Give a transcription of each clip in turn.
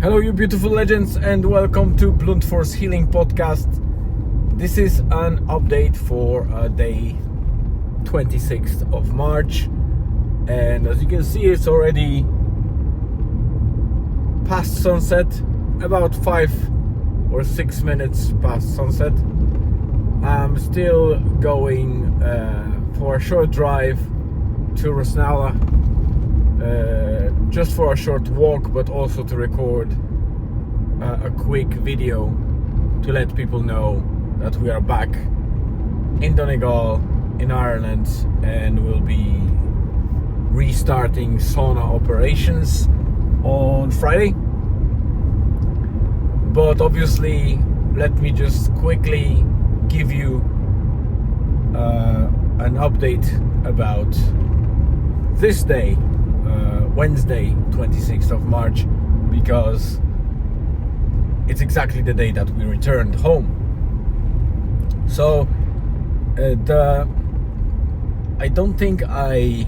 Hello, you beautiful legends, and welcome to Blunt Force Healing Podcast. This is an update for day 26th of March, and as you can see, it's already past sunset, about 5 or 6 minutes past sunset. I'm still going for a short drive to Rosnala, just for a short walk, but also to record a quick video to let people know that we are back in Donegal, in Ireland, and we'll be restarting sauna operations on Friday. But obviously, let me just quickly give you an update about this day, Wednesday 26th of March, because it's exactly the day that we returned home. So I don't think I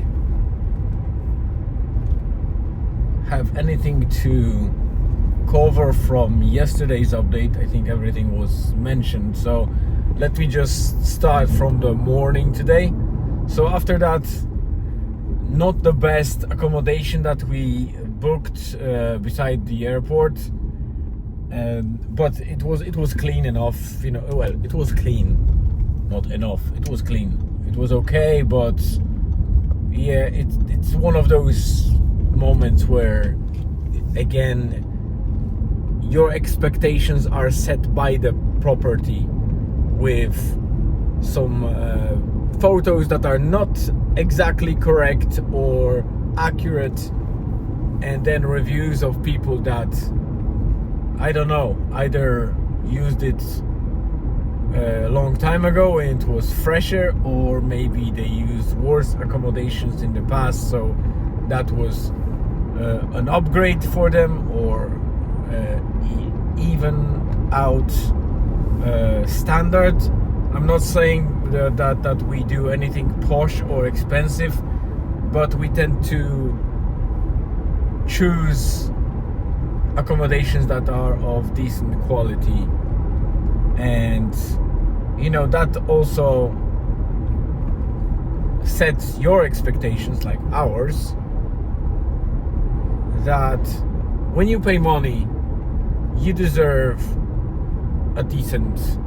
have anything to cover from yesterday's update. I think everything was mentioned, so let me just start from the morning today. So after that, not the best accommodation that we booked beside the airport, but it was clean enough, you know. Well, it was clean, not enough. It was clean. It was okay, but yeah, it's one of those moments where, again, your expectations are set by the property with some photos that are not exactly correct or accurate, and then reviews of people that, I don't know, either used it a long time ago and it was fresher, or maybe they used worse accommodations in the past, so that was an upgrade for them, or even out standard. I'm not saying that we do anything posh or expensive, but we tend to choose accommodations that are of decent quality, and you know, that also sets your expectations, like ours, that when you pay money, you deserve a decent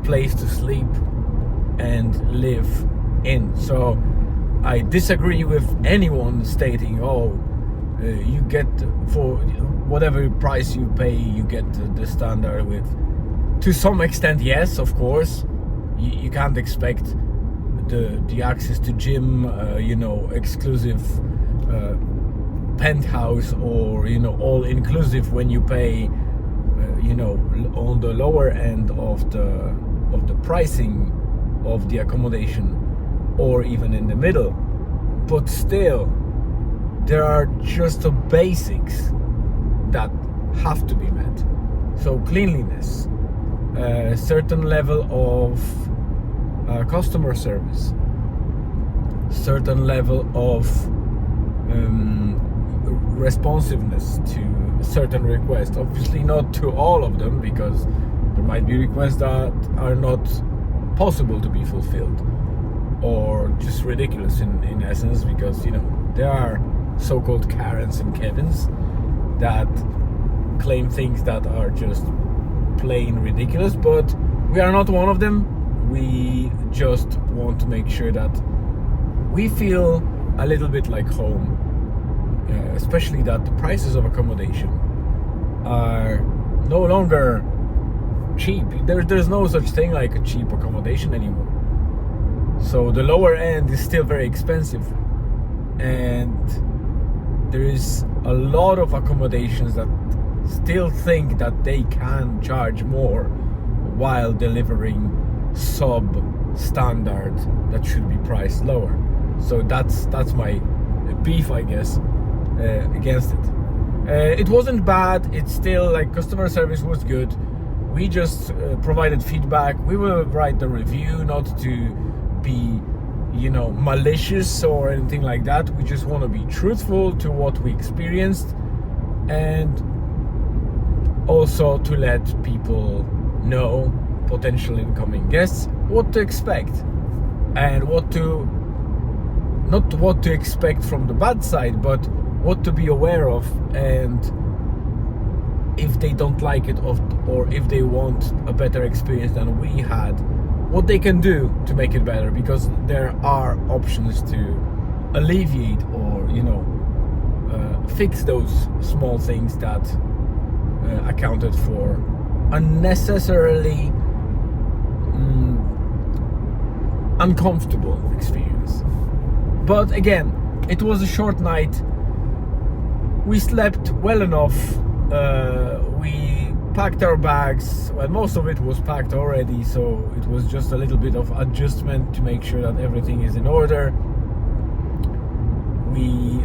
place to sleep and live in. So I disagree with anyone stating, you get, for whatever price you pay, you get the standard with. To some extent, yes, of course. You can't expect the access to gym, exclusive penthouse, or all inclusive when you pay on the lower end of the pricing of the accommodation, or even in the middle. But still, there are just the basics that have to be met. So cleanliness, a certain level of customer service, certain level of responsiveness to certain requests. Obviously not to all of them, because there might be requests that are not possible to be fulfilled, or just ridiculous in essence, because there are so-called Karens and Kevins that claim things that are just plain ridiculous, but we are not one of them. We just want to make sure that we feel a little bit like home, especially that the prices of accommodation are no longer cheap. There's no such thing like a cheap accommodation anymore. So the lower end is still very expensive, and there is a lot of accommodations that still think that they can charge more while delivering sub-standard that should be priced lower. So that's my beef, I guess, against it. It wasn't bad. It's still, like, customer service was good. We just provided feedback. We will write the review, not to be malicious or anything like that. We just want to be truthful to what we experienced, and also to let people know, potential incoming guests, what to expect and not what to expect from the bad side, but what to be aware of, and if they don't like it, or if they want a better experience than we had, what they can do to make it better, because there are options to alleviate or fix those small things that accounted for unnecessarily uncomfortable experience. But again, it was a short night. We slept well enough. We packed our bags. Well, most of it was packed already, so it was just a little bit of adjustment to make sure that everything is in order. We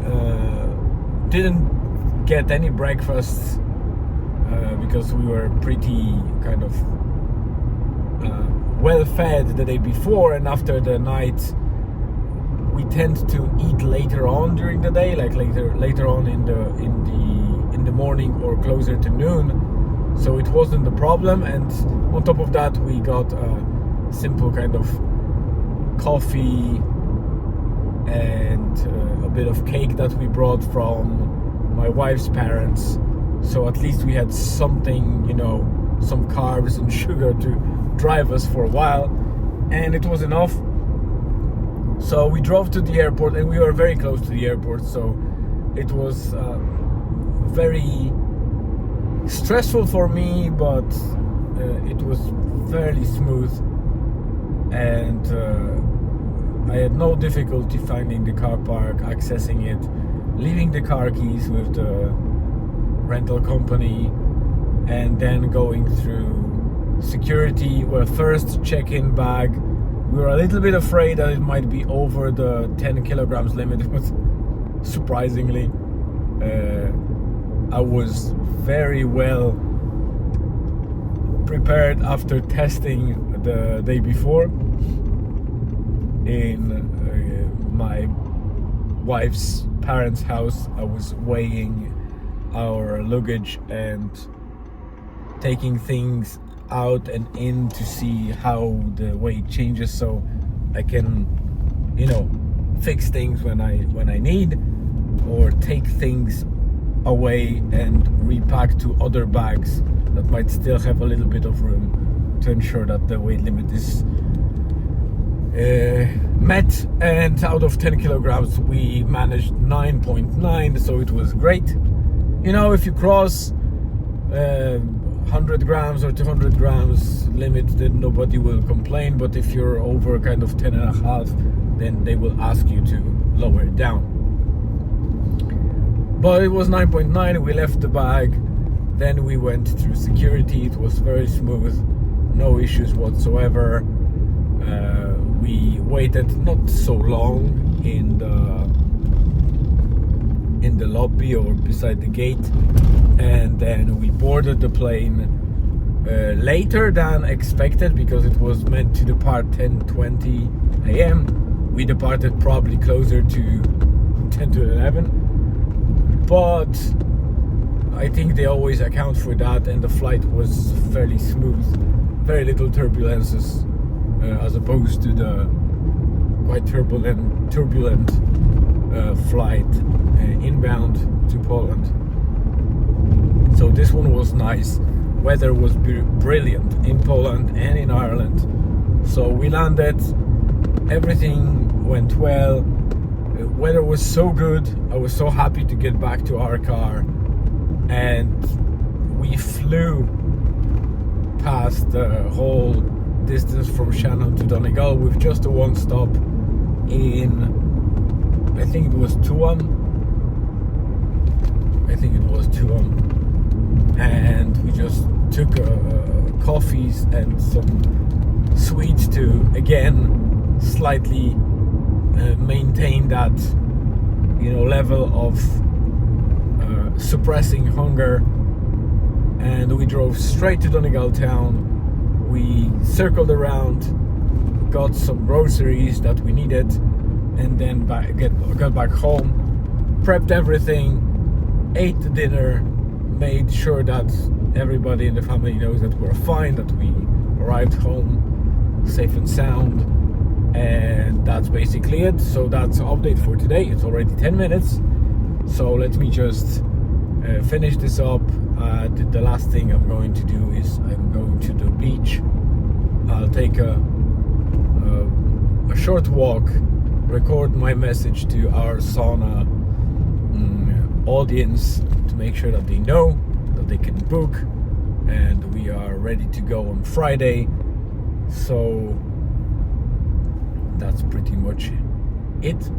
didn't get any breakfast because we were pretty kind of well fed the day before, and after the night we tend to eat later on during the day, like later on in the morning or closer to noon. So it wasn't a problem, and on top of that we got a simple kind of coffee and a bit of cake that we brought from my wife's parents. So at least we had something, some carbs and sugar to drive us for a while, and it was enough. So we drove to the airport, and we were very close to the airport, so it was very stressful for me, but it was fairly smooth, and I had no difficulty finding the car park, accessing it, leaving the car keys with the rental company, and then going through security. Well, first check-in bag, we were a little bit afraid that it might be over the 10 kilograms limit, but surprisingly I was very well prepared after testing the day before in my wife's parents' house. I was weighing our luggage and taking things out and in to see how the weight changes, so I can fix things when I need, or take things away and repack to other bags that might still have a little bit of room to ensure that the weight limit is met. And out of 10 kilograms we managed 9.9, so it was great. If you cross 100 grams or 200 grams limit, then nobody will complain, but if you're over kind of 10 and a half, then they will ask you to lower it down. But it was 9.9. We left the bag, then we went through security. It was very smooth, no issues whatsoever. We waited not so long in the lobby or beside the gate, and then we boarded the plane later than expected, because it was meant to depart 10:20 a.m. We departed probably closer to 10 to 11, but I think they always account for that, and the flight was fairly smooth, very little turbulences, as opposed to the quite turbulent flight inbound to Poland. So this one was nice. Weather was brilliant in Poland and in Ireland. So we landed, everything went well. The weather was so good. I was so happy to get back to our car, and we flew past the whole distance from Shannon to Donegal with just a one stop in, I think it was Tuam. And we just took coffees and some sweets to again slightly maintain that level of suppressing hunger. And we drove straight to Donegal town. We circled around, got some groceries that we needed, and then got back home, prepped everything, ate the dinner, made sure that everybody in the family knows that we're fine, that we arrived home safe and sound, and that's basically it. So that's the update for today. It's already 10 minutes, so let me just finish this up. The last thing I'm going to do is I'm going to the beach. I'll take a short walk, record my message to our sauna audience to make sure that they know that they can book, and we are ready to go on Friday. So that's pretty much it.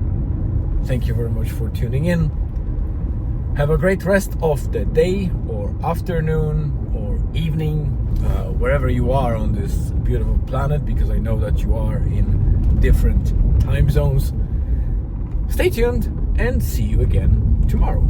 Thank you very much for tuning in. Have a great rest of the day or afternoon or evening, wherever you are on this beautiful planet, because I know that you are in different time zones. Stay tuned and see you again tomorrow.